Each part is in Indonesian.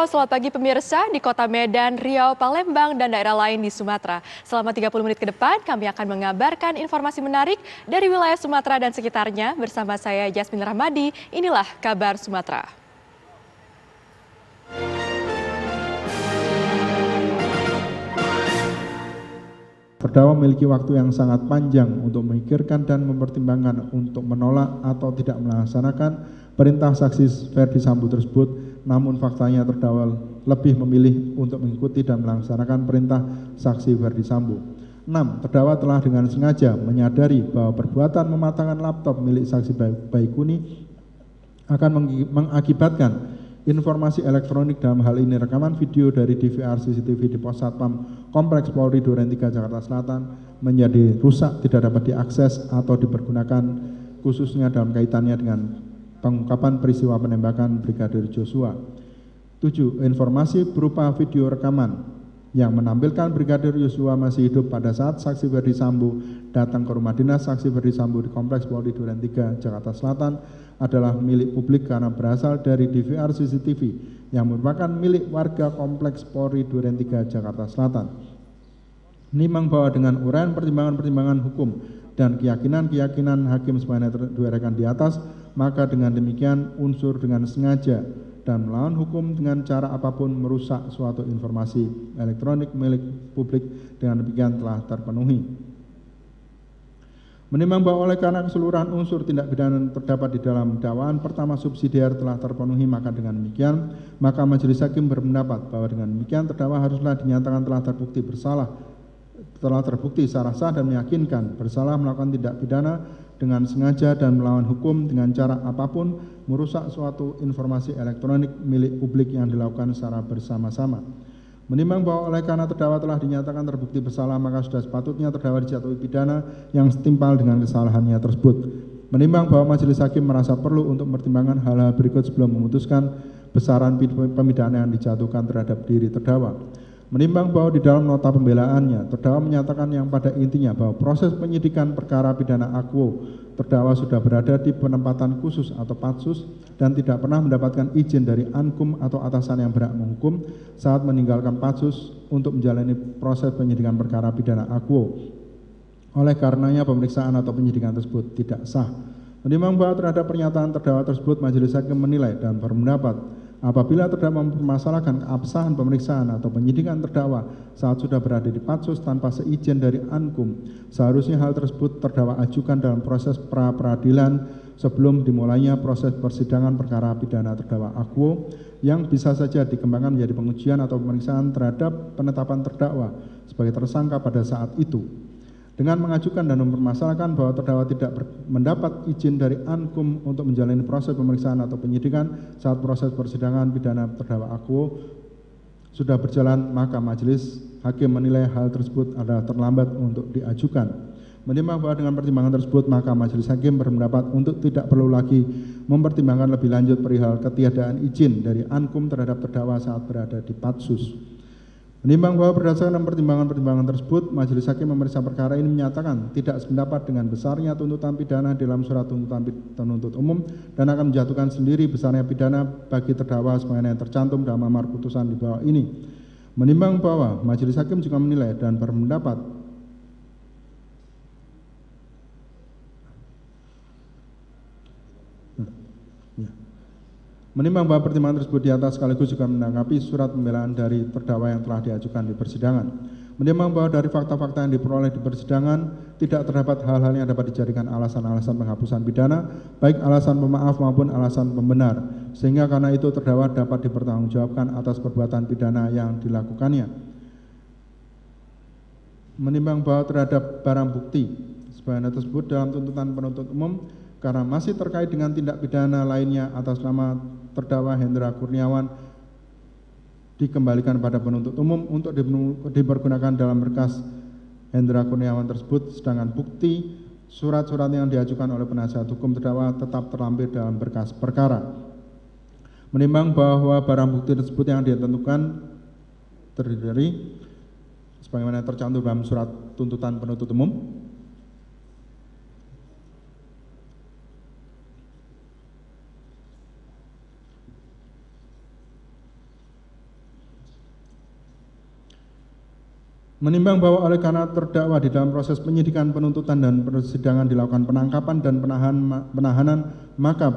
selamat pagi pemirsa di Kota Medan, Riau, Palembang, dan daerah lain di Sumatera. Selama 30 menit ke depan, kami akan mengabarkan informasi menarik dari wilayah Sumatera dan sekitarnya bersama saya Jasmine Rahmadi. Inilah kabar Sumatera. Terdakwa memiliki waktu yang sangat panjang untuk memikirkan dan mempertimbangkan untuk menolak atau tidak melaksanakan perintah saksi Ferdi Sambo tersebut, namun faktanya terdakwa lebih memilih untuk mengikuti dan melaksanakan perintah saksi Ferdi Sambo. 6. Terdakwa telah dengan sengaja menyadari bahwa perbuatan mematahkan laptop milik saksi Baikuni akan mengakibatkan informasi elektronik dalam hal ini rekaman video dari DVR CCTV di Pos Satpam Kompleks Polri Duren 3 Jakarta Selatan menjadi rusak, tidak dapat diakses atau dipergunakan khususnya dalam kaitannya dengan pengungkapan peristiwa penembakan Brigadir Joshua. 7. Informasi berupa video rekaman yang menampilkan Brigadir Joshua masih hidup pada saat saksi Ferdi Sambo datang ke rumah dinas saksi Ferdi Sambo di Kompleks Polri Duren 3 Jakarta Selatan adalah milik publik karena berasal dari DVR CCTV yang merupakan milik warga Kompleks Polri Duren 3 Jakarta Selatan. Menimbang bahwa dengan uraian pertimbangan-pertimbangan hukum dan keyakinan-keyakinan hakim sebagaimana diuraikan di atas, maka dengan demikian unsur dengan sengaja dan melawan hukum dengan cara apapun merusak suatu informasi elektronik milik publik dengan demikian telah terpenuhi. Menimbang bahwa oleh karena keseluruhan unsur tindak pidana terdapat di dalam dakwaan pertama subsidiar telah terpenuhi, maka dengan demikian maka majelis hakim berpendapat bahwa dengan demikian terdakwa haruslah dinyatakan telah terbukti secara sah dan meyakinkan bersalah melakukan tindak pidana dengan sengaja dan melawan hukum dengan cara apapun merusak suatu informasi elektronik milik publik yang dilakukan secara bersama-sama. Menimbang bahwa oleh karena terdakwa telah dinyatakan terbukti bersalah, maka sudah sepatutnya terdakwa dijatuhi pidana yang setimpal dengan kesalahannya tersebut. Menimbang bahwa majelis hakim merasa perlu untuk mempertimbangkan hal-hal berikut sebelum memutuskan besaran pemidana yang dijatuhkan terhadap diri terdakwa. Menimbang bahwa di dalam nota pembelaannya, terdakwa menyatakan yang pada intinya bahwa proses penyidikan perkara pidana akuo terdakwa sudah berada di penempatan khusus atau patsus dan tidak pernah mendapatkan izin dari ankum atau atasan yang berhak menghukum saat meninggalkan patsus untuk menjalani proses penyidikan perkara pidana akuo. Oleh karenanya pemeriksaan atau penyidikan tersebut tidak sah. Menimbang bahwa terhadap pernyataan terdakwa tersebut, majelis hakim menilai dan berpendapat apabila terdakwa mempermasalahkan keabsahan pemeriksaan atau penyidikan terdakwa saat sudah berada di patsus tanpa seizin dari ankum, seharusnya hal tersebut terdakwa ajukan dalam proses pra-peradilan sebelum dimulainya proses persidangan perkara pidana terdakwa akuo yang bisa saja dikembangkan menjadi pengujian atau pemeriksaan terhadap penetapan terdakwa sebagai tersangka pada saat itu. Dengan mengajukan dan mempermasalahkan bahwa terdakwa tidak mendapat izin dari ankum untuk menjalani proses pemeriksaan atau penyidikan saat proses persidangan pidana terdakwa akuo sudah berjalan, maka majelis hakim menilai hal tersebut adalah terlambat untuk diajukan. Menimbang bahwa dengan pertimbangan tersebut, maka majelis hakim berpendapat untuk tidak perlu lagi mempertimbangkan lebih lanjut perihal ketiadaan izin dari ankum terhadap terdakwa saat berada di patsus. Menimbang bahwa berdasarkan pertimbangan-pertimbangan tersebut, majelis hakim memeriksa perkara ini menyatakan tidak sependapat dengan besarnya tuntutan pidana dalam surat tuntutan penuntut umum dan akan menjatuhkan sendiri besarnya pidana bagi terdakwa sebagaimana yang tercantum dalam amar putusan di bawah ini. Menimbang bahwa majelis hakim juga menilai dan berpendapat Menimbang bahwa pertimbangan tersebut di atas sekaligus juga menanggapi surat pembelaan dari terdakwa yang telah diajukan di persidangan. Menimbang bahwa dari fakta-fakta yang diperoleh di persidangan tidak terdapat hal-hal yang dapat dijadikan alasan-alasan penghapusan pidana, baik alasan pemaaf maupun alasan pembenar, sehingga karena itu terdakwa dapat dipertanggungjawabkan atas perbuatan pidana yang dilakukannya. Menimbang bahwa terhadap barang bukti sebagaimana tersebut dalam tuntutan penuntut umum karena masih terkait dengan tindak pidana lainnya atas nama terdakwa Hendra Kurniawan dikembalikan pada penuntut umum untuk dipergunakan dalam berkas Hendra Kurniawan tersebut, sedangkan bukti surat-surat yang diajukan oleh penasihat hukum terdakwa tetap terlampir dalam berkas perkara. Menimbang bahwa barang bukti tersebut yang ditentukan terdiri dari sebagaimana tercantum dalam surat tuntutan penuntut umum, Menimbang bahwa oleh karena terdakwa di dalam proses penyidikan, penuntutan, dan persidangan dilakukan penangkapan dan penahanan, maka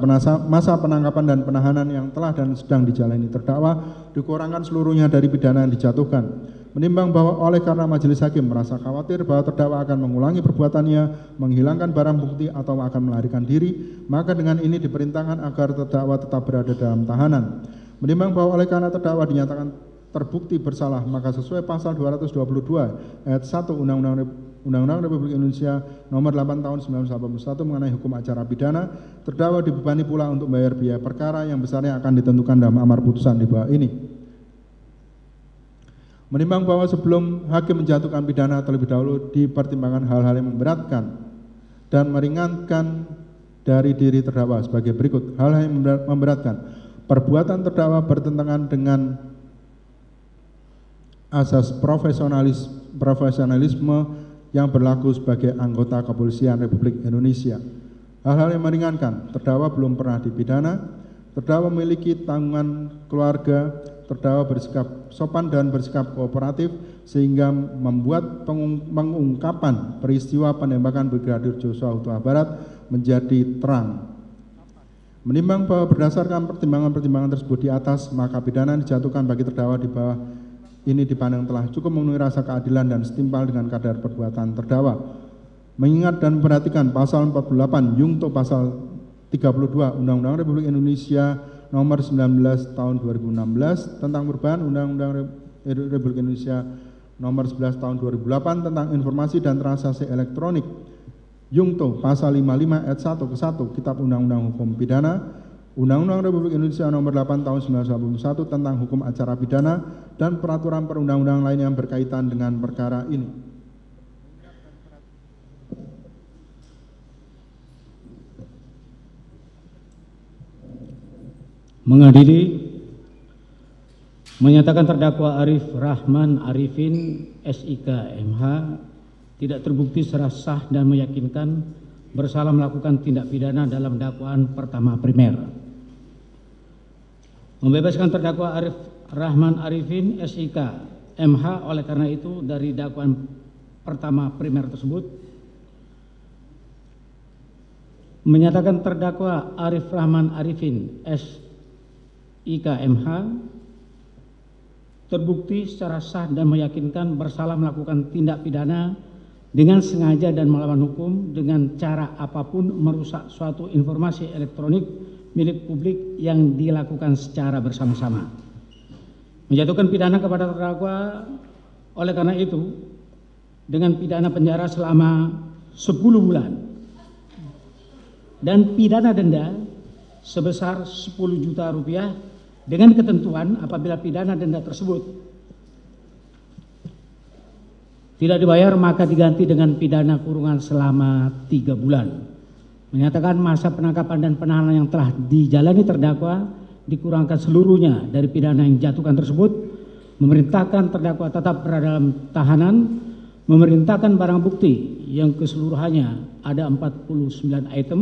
masa penangkapan dan penahanan yang telah dan sedang dijalani terdakwa dikurangkan seluruhnya dari pidana yang dijatuhkan. Menimbang bahwa oleh karena majelis hakim merasa khawatir bahwa terdakwa akan mengulangi perbuatannya, menghilangkan barang bukti, atau akan melarikan diri, maka dengan ini diperintahkan agar terdakwa tetap berada dalam tahanan. Menimbang bahwa oleh karena terdakwa dinyatakan terbukti bersalah, maka sesuai pasal 222 ayat 1 Undang-Undang Republik Indonesia nomor 8 tahun 1981 mengenai hukum acara pidana, terdakwa dibebani pula untuk membayar biaya perkara yang besarnya akan ditentukan dalam amar putusan di bawah ini. Menimbang bahwa sebelum hakim menjatuhkan pidana terlebih dahulu dipertimbangkan hal-hal yang memberatkan dan meringankan dari diri terdakwa sebagai berikut. Hal-hal yang memberatkan: perbuatan terdakwa bertentangan dengan asas profesionalisme yang berlaku sebagai anggota kepolisian Republik Indonesia. Hal-hal yang meringankan: terdakwa belum pernah dipidana, terdakwa memiliki tanggungan keluarga, terdakwa bersikap sopan dan bersikap kooperatif sehingga membuat pengungkapan peristiwa penembakan Brigadir Joshua Huta Barat menjadi terang. Menimbang bahwa berdasarkan pertimbangan-pertimbangan tersebut di atas, maka pidana dijatuhkan bagi terdakwa di bawah ini dipandang telah cukup memenuhi rasa keadilan dan setimpal dengan kadar perbuatan terdakwa. Mengingat dan memperhatikan pasal 48 Yungto pasal 32 Undang-Undang Republik Indonesia nomor 19 tahun 2016 tentang perubahan Undang-Undang Republik Indonesia nomor 11 tahun 2008 tentang informasi dan transaksi elektronik, Yungto pasal 55 ayat 1 ke 1 Kitab Undang-Undang Hukum Pidana, Undang-Undang Republik Indonesia nomor 8 tahun 1981 tentang hukum acara pidana, dan peraturan perundang-undangan lain yang berkaitan dengan perkara ini. Mengadili, menyatakan terdakwa Arif Rahman Arifin SIK MH tidak terbukti secara sah dan meyakinkan bersalah melakukan tindak pidana dalam dakwaan pertama primer. Membebaskan terdakwa Arif Rahman Arifin SIK MH oleh karena itu dari dakwaan pertama primer tersebut. Menyatakan terdakwa Arif Rahman Arifin SIK MH terbukti secara sah dan meyakinkan bersalah melakukan tindak pidana dengan sengaja dan melawan hukum dengan cara apapun merusak suatu informasi elektronik milik publik yang dilakukan secara bersama-sama. Menjatuhkan pidana kepada terdakwa oleh karena itu dengan pidana penjara selama 10 bulan dan pidana denda sebesar 10 juta rupiah dengan ketentuan apabila pidana denda tersebut tidak dibayar maka diganti dengan pidana kurungan selama 3 bulan. Menyatakan masa penangkapan dan penahanan yang telah dijalani terdakwa dikurangkan seluruhnya dari pidana yang dijatuhkan tersebut, memerintahkan terdakwa tetap berada dalam tahanan, memerintahkan barang bukti yang keseluruhannya ada 49 item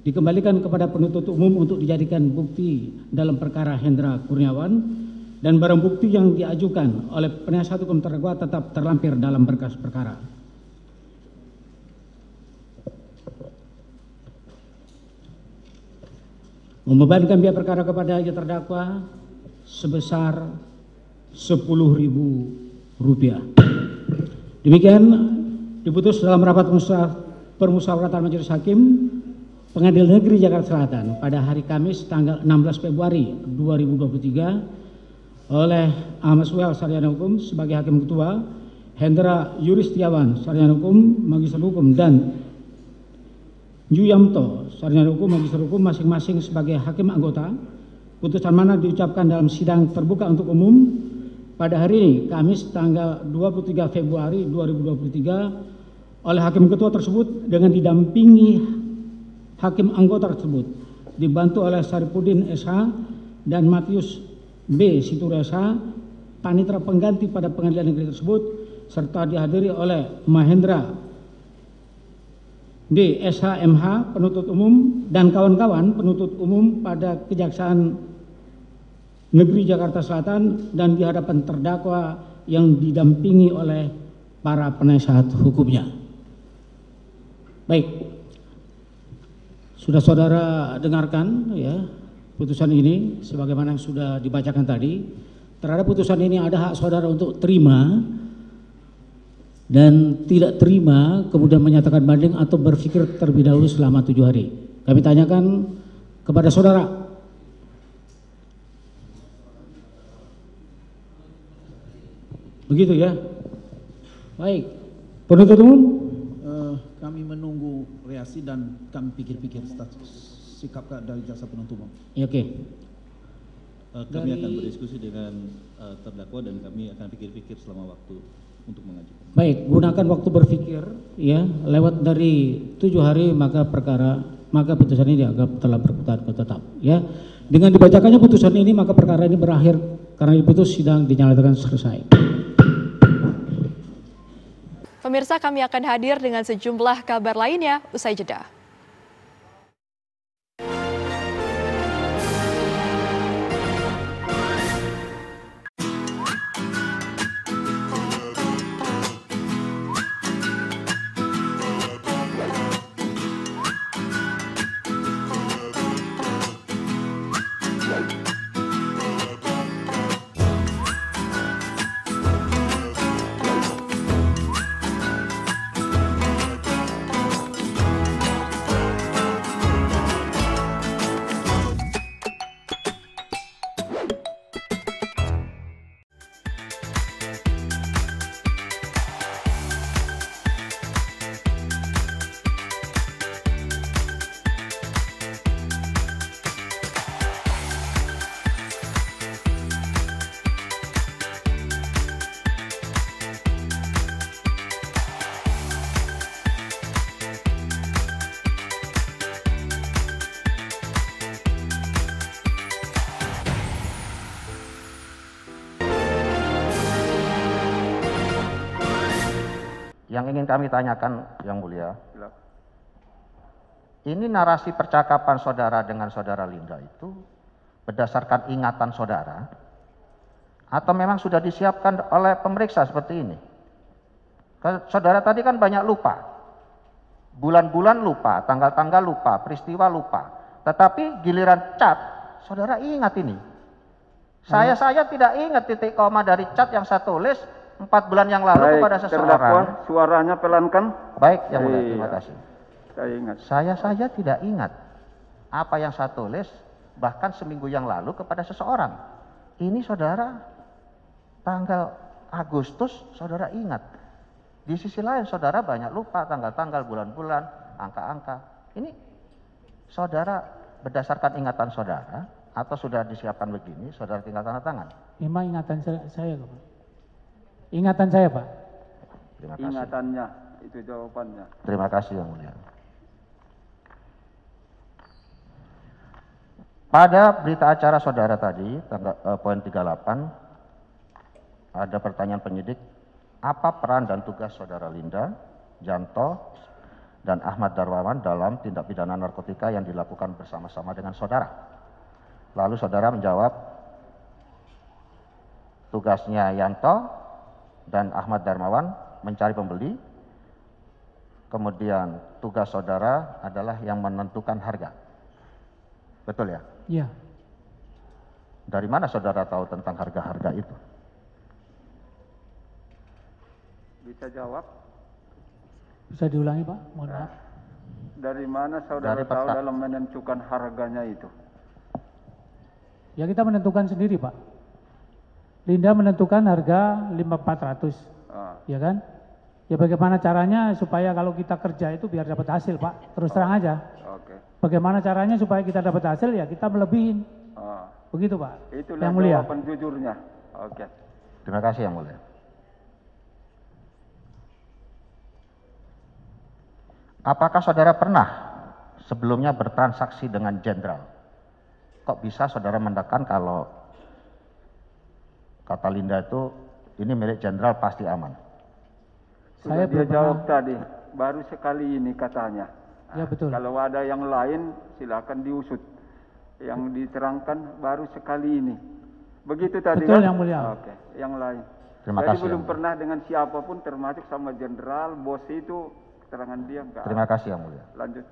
dikembalikan kepada penuntut umum untuk dijadikan bukti dalam perkara Hendra Kurniawan, dan barang bukti yang diajukan oleh penasihat hukum terdakwa tetap terlampir dalam berkas perkara. Membebankan biaya perkara kepada terdakwa sebesar Rp10.000. Demikian diputus dalam rapat permusyawaratan Majelis Hakim Pengadilan Negeri Jakarta Selatan pada hari Kamis tanggal 16 Februari 2023 oleh Ahmad Suhel Sarjana Hukum sebagai Hakim Ketua, Hendra Yuristiawan Sarjana Hukum Magister Hukum, dan Yuyamto Sarjana Hukum Magister Hukum masing-masing sebagai Hakim Anggota. Putusan mana diucapkan dalam sidang terbuka untuk umum pada hari ini Kamis tanggal 23 Februari 2023 oleh Hakim Ketua tersebut dengan didampingi Hakim Anggota tersebut dibantu oleh Saripudin SH dan Matius B. Situresa, panitera pengganti pada pengadilan negeri tersebut, serta dihadiri oleh Mahendra D. SH MH, penuntut umum, dan kawan-kawan penuntut umum pada Kejaksaan Negeri Jakarta Selatan, dan di hadapan terdakwa yang didampingi oleh para penasehat hukumnya. Baik, sudah saudara dengarkan ya putusan ini sebagaimana yang sudah dibacakan tadi. Terhadap putusan ini ada hak saudara untuk terima dan tidak terima, kemudian menyatakan banding atau berpikir terlebih dahulu selama 7 hari. Kami tanyakan kepada saudara. Begitu ya. Baik, penuntut umum. Kami menunggu reaksi dan kami pikir-pikir status sikap dari jaksa penuntut umum. Ya, oke. Kami akan berdiskusi dengan terdakwa dan kami akan pikir-pikir selama waktu untuk mengajukan. Baik, gunakan waktu berpikir ya, lewat dari 7 hari maka putusan ini dianggap telah berkekuatan tetap ya. Dengan dibacakannya putusan ini maka perkara ini berakhir karena diputus sidang dinyatakan selesai. Pemirsa, kami akan hadir dengan sejumlah kabar lainnya usai jeda. Yang ingin kami tanyakan, Yang Mulia, ini narasi percakapan saudara dengan saudara Linda itu berdasarkan ingatan saudara atau memang sudah disiapkan oleh pemeriksa seperti ini? Saudara tadi kan banyak lupa, bulan-bulan lupa, tanggal-tanggal lupa, peristiwa lupa, tetapi giliran chat, saudara ingat ini. Saya tidak ingat titik koma dari chat yang saya tulis 4 bulan yang lalu kepada seseorang. Terdakwa, suaranya pelankan. Baik, Yang Mulia, terima kasih. Saya ingat. Saya tidak ingat apa yang saya tulis bahkan seminggu yang lalu kepada seseorang. Ini saudara tanggal Agustus saudara ingat. Di sisi lain saudara banyak lupa tanggal-tanggal, bulan-bulan, angka-angka. Ini saudara berdasarkan ingatan saudara atau sudah disiapkan begini, saudara tinggal tanda tangan? Memang ingatan saya, Pak. Ingatan saya, Pak. Terima kasih. Ingatannya, itu jawabannya. Terima kasih, Yang Mulia. Pada berita acara saudara tadi, poin 38, ada pertanyaan penyidik, apa peran dan tugas saudara Linda, Janto, dan Ahmad Darmawan dalam tindak pidana narkotika yang dilakukan bersama-sama dengan saudara? Lalu saudara menjawab, tugasnya Yanto dan Ahmad Darmawan mencari pembeli, kemudian tugas saudara adalah yang menentukan harga. Betul ya? Iya. Dari mana saudara tahu tentang harga-harga itu? Bisa jawab? Bisa diulangi, Pak? Mohon maaf. Dari mana saudara tahu dalam menentukan harganya itu? Ya kita menentukan sendiri, Pak. Linda menentukan harga 5.400, ya kan? Ya bagaimana caranya supaya kalau kita kerja itu biar dapat hasil, Pak? Terus terang aja. Oke. Bagaimana caranya supaya kita dapat hasil, ya kita melebihin. Begitu, Pak. Itulah Yang Mulia. jawaban jujurnya. Oke. Terima kasih, Yang Mulia. Apakah saudara pernah sebelumnya bertransaksi dengan jenderal? Kok bisa saudara menandakan kalau kata Linda itu ini milik jenderal pasti aman? Sudah dia jawab tadi, baru sekali ini katanya. Ya betul. Kalau ada yang lain silakan diusut. Yang diterangkan baru sekali ini. Begitu tadi betul, kan? Yang Mulia. Oke, yang lain. Terima Jadi kasih. belum Yang pernah dengan siapapun termasuk sama jenderal, bos itu keterangan dia enggak. Terima kasih Yang Mulia. Lanjut.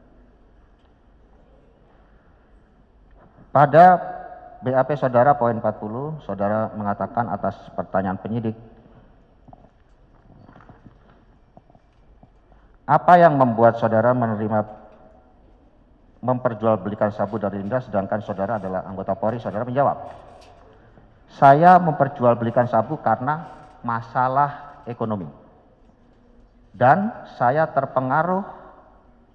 Pada BAP saudara poin 40, saudara mengatakan atas pertanyaan penyidik, apa yang membuat saudara memperjualbelikan sabu dari Linda sedangkan saudara adalah anggota Polri? Saudara menjawab, saya memperjualbelikan sabu karena masalah ekonomi. Dan saya terpengaruh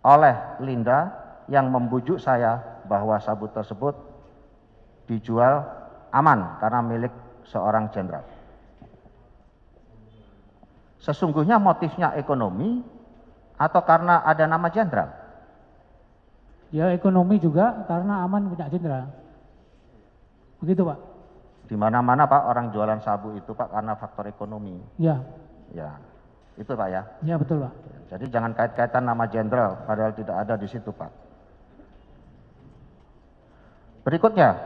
oleh Linda yang membujuk saya bahwa sabu tersebut dijual aman karena milik seorang jenderal. Sesungguhnya motifnya ekonomi atau karena ada nama jenderal? Ya ekonomi juga karena aman punya jenderal. Begitu Pak? Di mana-mana Pak orang jualan sabu itu Pak karena faktor ekonomi. Ya. Ya, itu Pak ya. Ya betul Pak. Jadi jangan kait-kaitan nama jenderal padahal tidak ada di situ Pak. Berikutnya,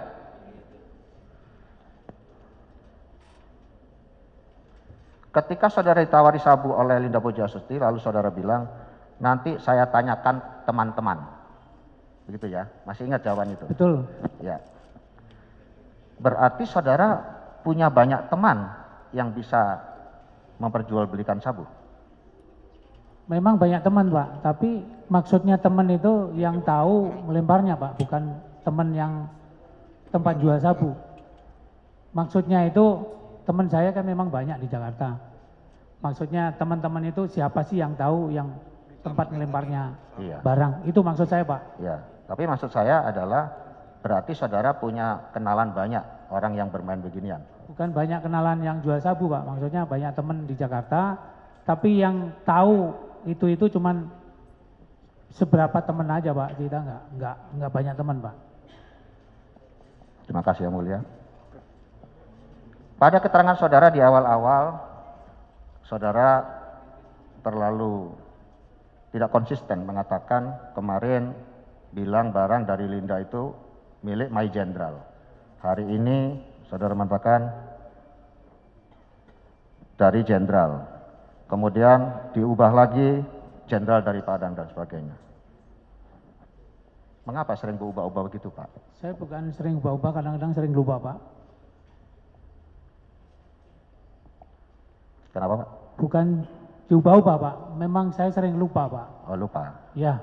ketika saudara ditawari sabu oleh Linda Pujiastuti, lalu saudara bilang, nanti saya tanyakan teman-teman. Begitu ya, masih ingat jawaban itu? Betul. Ya. Berarti saudara punya banyak teman yang bisa memperjualbelikan sabu? Memang banyak teman Pak, tapi maksudnya teman itu yang tahu melemparnya Pak, bukan teman yang tempat jual sabu. Maksudnya itu teman saya kan memang banyak di Jakarta. Maksudnya teman-teman itu siapa sih yang tahu yang tempat melemparnya barang? Itu maksud saya Pak. Iya, tapi maksud saya adalah berarti saudara punya kenalan banyak orang yang bermain beginian. Bukan banyak kenalan yang jual sabu Pak, maksudnya banyak teman di Jakarta, tapi yang tahu itu cuman seberapa teman aja Pak, kita nggak banyak teman Pak. Terima kasih Yang Mulia. Pada keterangan saudara di awal-awal, saudara terlalu tidak konsisten mengatakan kemarin bilang barang dari Linda itu milik My Jenderal. Hari ini saudara mengatakan dari jenderal. Kemudian diubah lagi jenderal dari Padang dan sebagainya. Mengapa sering berubah-ubah begitu Pak? Saya bukan sering ubah-ubah, kadang-kadang sering lupa Pak. Kenapa Pak? Bukan diubah-ubah Pak, memang saya sering lupa Pak. Oh lupa. Ya.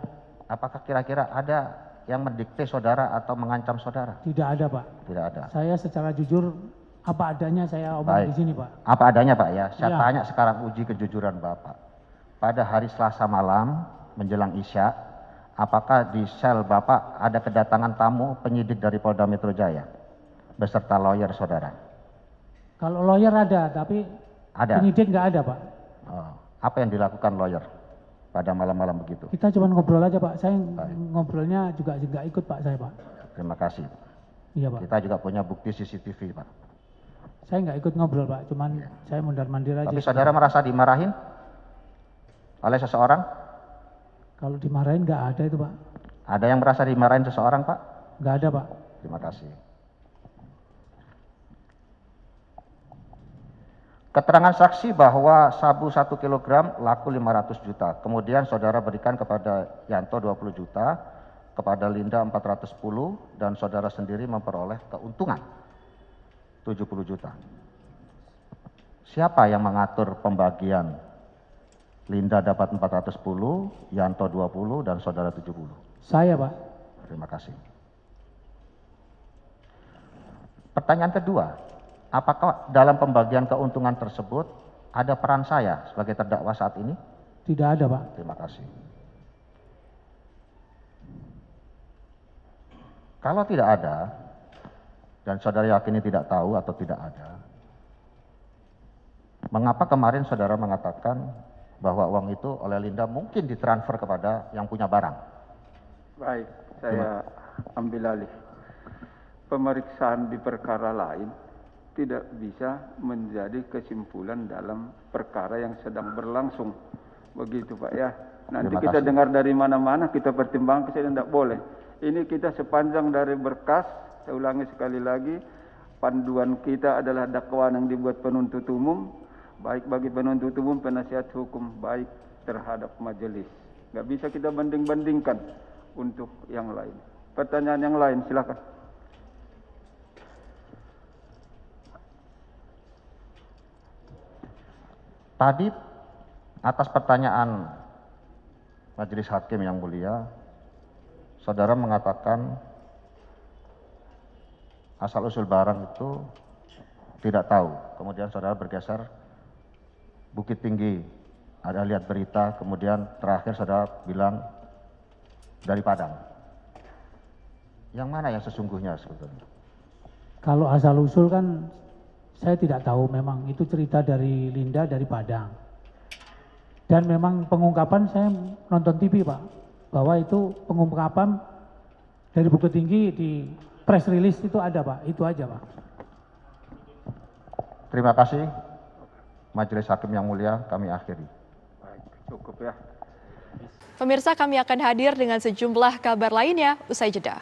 Apakah kira-kira ada yang mendikte saudara atau mengancam saudara? Tidak ada Pak. Tidak ada. Saya secara jujur apa adanya saya omong di sini Pak. Apa adanya Pak ya. Saya Ya. tanya sekarang uji kejujuran Bapak. Pada hari Selasa malam menjelang Isya, apakah di sel Bapak ada kedatangan tamu penyidik dari Polda Metro Jaya beserta lawyer saudara? Kalau lawyer ada, tapi Ada. penyidik nggak ada Pak. Oh, apa yang dilakukan lawyer pada malam-malam begitu? Kita cuma ngobrol aja Pak. Saya ngobrolnya juga nggak ikut Pak saya Pak. Terima kasih. Iya Pak. Kita juga punya bukti CCTV Pak. Saya nggak ikut ngobrol Pak. Cuman saya mondar-mandir aja. Tapi saudara merasa dimarahin oleh seseorang? Kalau dimarahin nggak ada itu Pak. Ada yang merasa dimarahin seseorang Pak? Nggak ada Pak. Terima kasih. Keterangan saksi bahwa sabu 1 kg laku 500 juta. Kemudian saudara berikan kepada Yanto 20 juta, kepada Linda 410, dan saudara sendiri memperoleh keuntungan 70 juta. Siapa yang mengatur pembagian? Linda dapat 410, Yanto 20, dan saudara 70. Saya Pak. Terima kasih. Pertanyaan kedua, apakah dalam pembagian keuntungan tersebut ada peran saya sebagai terdakwa saat ini? Tidak ada Pak. Terima kasih. Kalau tidak ada, dan saudara yakini tidak tahu atau tidak ada, mengapa kemarin saudara mengatakan bahwa uang itu oleh Linda mungkin ditransfer kepada yang punya barang? Baik, saya ambil alih. Pemeriksaan di perkara lain tidak bisa menjadi kesimpulan dalam perkara yang sedang berlangsung. Begitu Pak ya. Nanti Terima kita kasih. dengar dari mana-mana, kita pertimbangkan, saya tidak boleh. Ini kita sepanjang dari berkas, saya ulangi sekali lagi, panduan kita adalah dakwaan yang dibuat penuntut umum, baik bagi penuntut umum, penasihat hukum, baik terhadap majelis. Nggak bisa kita banding-bandingkan untuk yang lain. Pertanyaan yang lain, silakan. Tadi atas pertanyaan Majelis Hakim yang mulia, saudara mengatakan asal-usul barang itu tidak tahu. Kemudian saudara bergeser Bukit Tinggi, ada lihat berita, kemudian terakhir saudara bilang dari Padang. Yang mana yang sesungguhnya sebetulnya? Kalau asal-usul kan saya tidak tahu, memang itu cerita dari Linda dari Padang. Dan memang pengungkapan saya nonton TV Pak, bahwa itu pengungkapan dari Bukit Tinggi di press release itu ada Pak, itu aja Pak. Terima kasih Majelis Hakim yang mulia, kami akhiri. Baik, cukup ya. Pemirsa, kami akan hadir dengan sejumlah kabar lainnya usai jeda.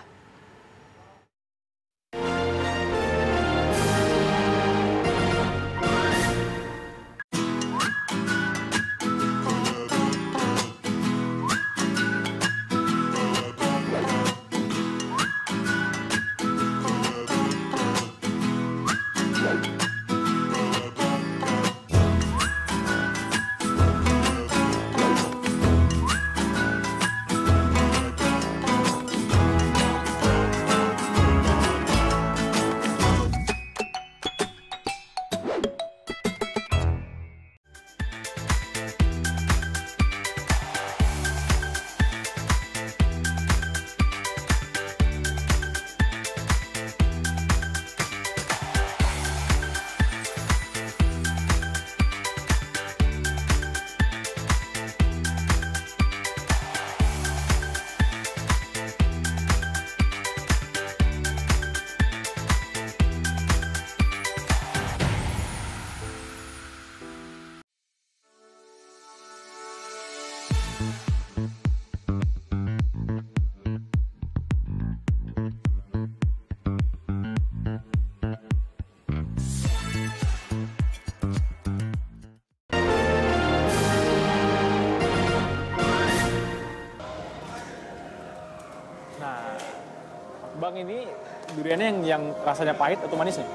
Bang, ini duriannya yang rasanya pahit atau manis nih?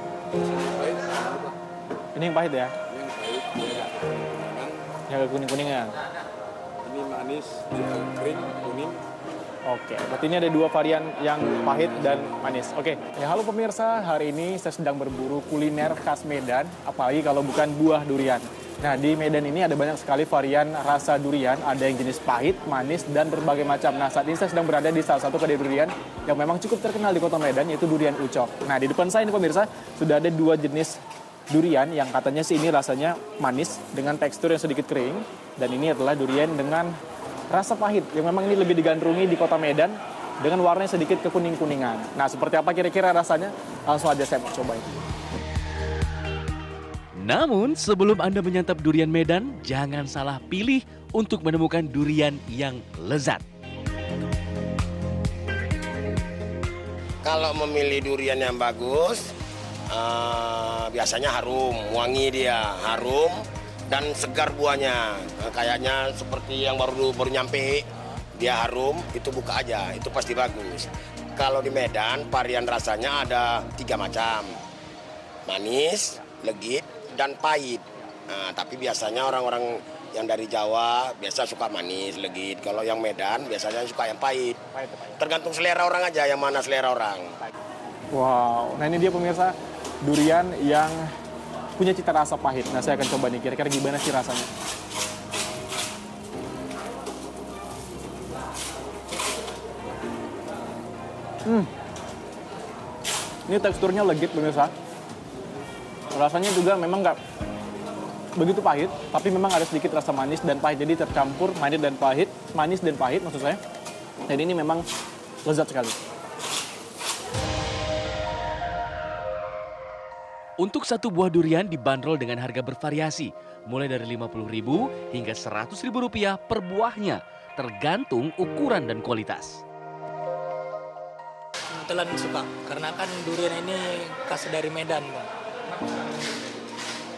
Pahit. Ini yang pahit ya? Ini yang pahit, Yang agak kuning-kuningan. ini manis, yang kering, kuning. Oke, berarti ini ada dua varian yang pahit dan manis. Oke, ya halo pemirsa, hari ini saya sedang berburu kuliner khas Medan, apalagi kalau bukan buah durian. Nah, di Medan ini ada banyak sekali varian rasa durian, ada yang jenis pahit, manis, dan berbagai macam. Nah, saat ini saya sedang berada di salah satu kedai durian yang memang cukup terkenal di kota Medan, yaitu Durian Ucok. Nah, di depan saya ini pemirsa, sudah ada dua jenis durian yang katanya sih ini rasanya manis dengan tekstur yang sedikit kering. Dan ini adalah durian dengan rasa pahit yang memang ini lebih digandrungi di kota Medan dengan warnanya sedikit kekuning-kuningan. Nah, seperti apa kira-kira rasanya? Langsung aja saya mau cobain. Namun, sebelum Anda menyantap durian Medan, jangan salah pilih untuk menemukan durian yang lezat. Kalau memilih durian yang bagus, biasanya harum, wangi dia, harum dan segar buahnya. Kayaknya seperti yang baru nyampe, dia harum, itu buka aja, itu pasti bagus. Kalau di Medan, varian rasanya ada 3 macam, manis, legit, dan pahit. Nah, tapi biasanya orang-orang yang dari Jawa biasa suka manis, legit. Kalau yang Medan biasanya suka yang pahit. Tergantung selera orang aja, yang mana selera orang. Wow, nah ini dia pemirsa, durian yang punya cita rasa pahit. Nah, saya akan coba nih, kira-kira gimana sih rasanya. Ini teksturnya legit pemirsa. Rasanya juga memang nggak begitu pahit, tapi memang ada sedikit rasa manis dan pahit. Jadi tercampur manis dan pahit maksud saya. Jadi ini memang lezat sekali. Untuk satu buah durian dibanderol dengan harga bervariasi, mulai dari Rp50.000 hingga Rp100.000 per buahnya, tergantung ukuran dan kualitas. Kebetulan suka, karena kan durian ini khas dari Medan, Bang.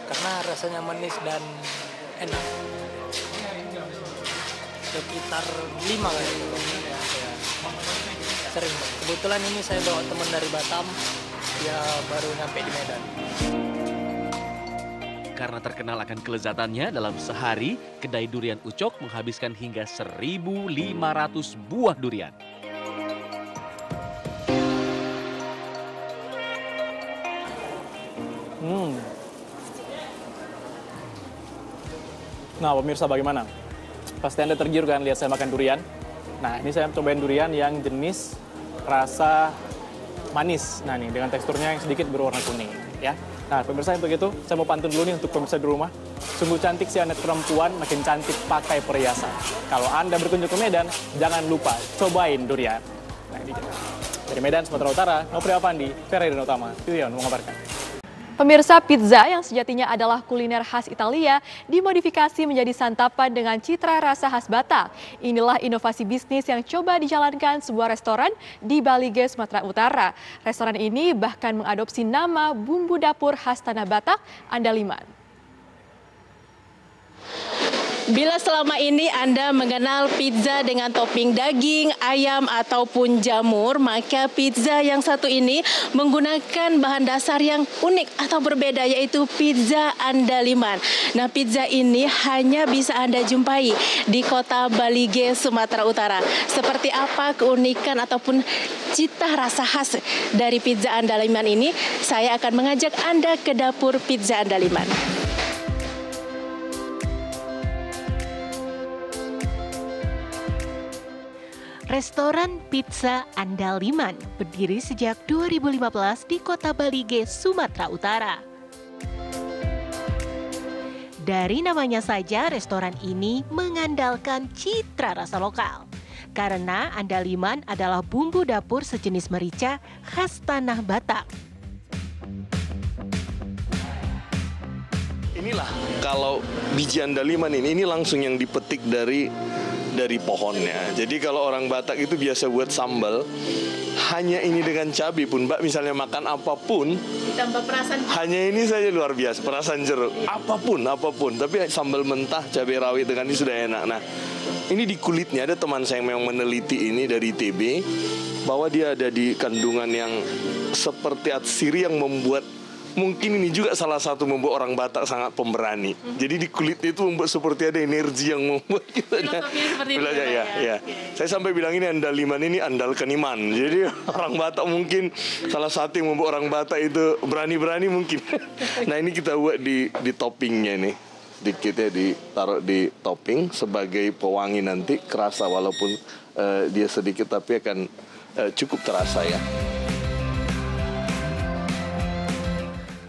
karena rasanya manis dan enak. Sekitar 5 kali. Ya, sering. Kebetulan ini saya bawa teman dari Batam, dia baru nyampe di Medan. Karena terkenal akan kelezatannya, dalam sehari kedai durian Ucok menghabiskan hingga 1.500 buah durian. Nah, pemirsa bagaimana? Pasti Anda tergiur kan lihat saya makan durian? Nah, ini saya cobain durian yang jenis rasa manis. Nah, nih dengan teksturnya yang sedikit berwarna kuning, ya. Nah, pemirsa untuk itu, saya mau pantun dulu nih untuk pemirsa di rumah. Sungguh cantik si anak perempuan, makin cantik pakai perhiasan. Kalau Anda berkunjung ke Medan, jangan lupa cobain durian. Nah, ini dia. Dari Medan, Sumatera Utara, Nopri Apandi, Ferry dan Utama, Tilion mengabarkan. Pemirsa, pizza yang sejatinya adalah kuliner khas Italia dimodifikasi menjadi santapan dengan citra rasa khas Batak. Inilah inovasi bisnis yang coba dijalankan sebuah restoran di Balige, Sumatera Utara. Restoran ini bahkan mengadopsi nama bumbu dapur khas tanah Batak, andaliman. Bila selama ini Anda mengenal pizza dengan topping daging, ayam, ataupun jamur, maka pizza yang satu ini menggunakan bahan dasar yang unik atau berbeda, yaitu pizza andaliman. Nah, pizza ini hanya bisa Anda jumpai di kota Balige, Sumatera Utara. Seperti apa keunikan ataupun cita rasa khas dari pizza andaliman ini? Saya akan mengajak Anda ke dapur pizza andaliman. Restoran Pizza Andaliman berdiri sejak 2015 di kota Balige, Sumatera Utara. Dari namanya saja, restoran ini mengandalkan citra rasa lokal. Karena andaliman adalah bumbu dapur sejenis merica khas tanah Batak. Inilah kalau biji andaliman ini langsung yang dipetik dari pohonnya. Jadi kalau orang Batak itu biasa buat sambal, hanya ini dengan cabai pun, Mbak misalnya makan apapun, ditambah perasan. Hanya ini saja luar biasa, perasan jeruk, apapun. Tapi sambal mentah, cabai rawit dengan ini sudah enak. Nah, ini di kulitnya ada teman saya yang memang meneliti ini dari ITB, bahwa dia ada di kandungan yang seperti atsiri yang membuat, mungkin ini juga salah satu membuat orang Batak sangat pemberani. Jadi di kulit itu membuat seperti ada energi yang membuat kita seperti itu ya. Saya sampai bilang ini andaliman, ini andalkan iman. Jadi orang Batak mungkin salah satu yang membuat orang Batak itu berani-berani mungkin. Nah, ini kita buat di toppingnya nih. Sedikit ya ditaruh di topping sebagai pewangi, nanti kerasa walaupun dia sedikit tapi akan cukup terasa ya.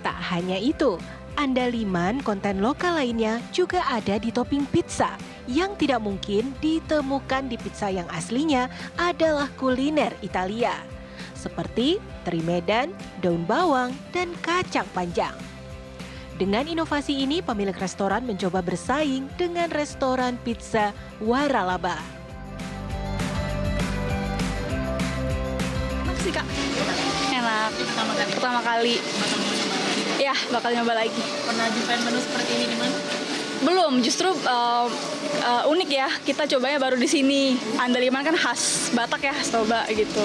Tak hanya itu, andaliman konten lokal lainnya juga ada di topping pizza. Yang tidak mungkin ditemukan di pizza yang aslinya adalah kuliner Italia. Seperti teri Medan, daun bawang, dan kacang panjang. Dengan inovasi ini, pemilik restoran mencoba bersaing dengan restoran pizza Waralaba. Enak sih, Kak. Enak. Pertama kali. Ya, bakal nyoba lagi. Pernah jumpain menu seperti ini di mana? Belum, justru unik ya. Kita cobanya baru di sini. Andaliman kan khas Batak ya, coba gitu.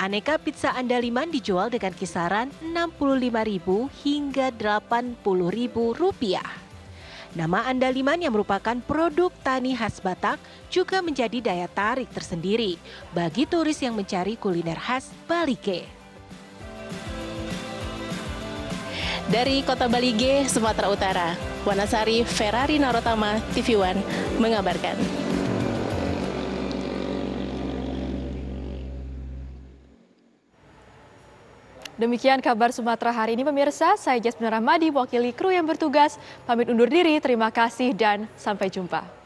Aneka pizza andaliman dijual dengan kisaran Rp65.000 hingga Rp80.000. Nama andaliman yang merupakan produk tani khas Batak juga menjadi daya tarik tersendiri bagi turis yang mencari kuliner khas Balige. Dari Kota Balige, Sumatera Utara, Wanasari Ferrari Narotama, TV One mengabarkan. Demikian kabar Sumatera hari ini pemirsa, saya Jasmine Rahmadi, mewakili kru yang bertugas, pamit undur diri, terima kasih dan sampai jumpa.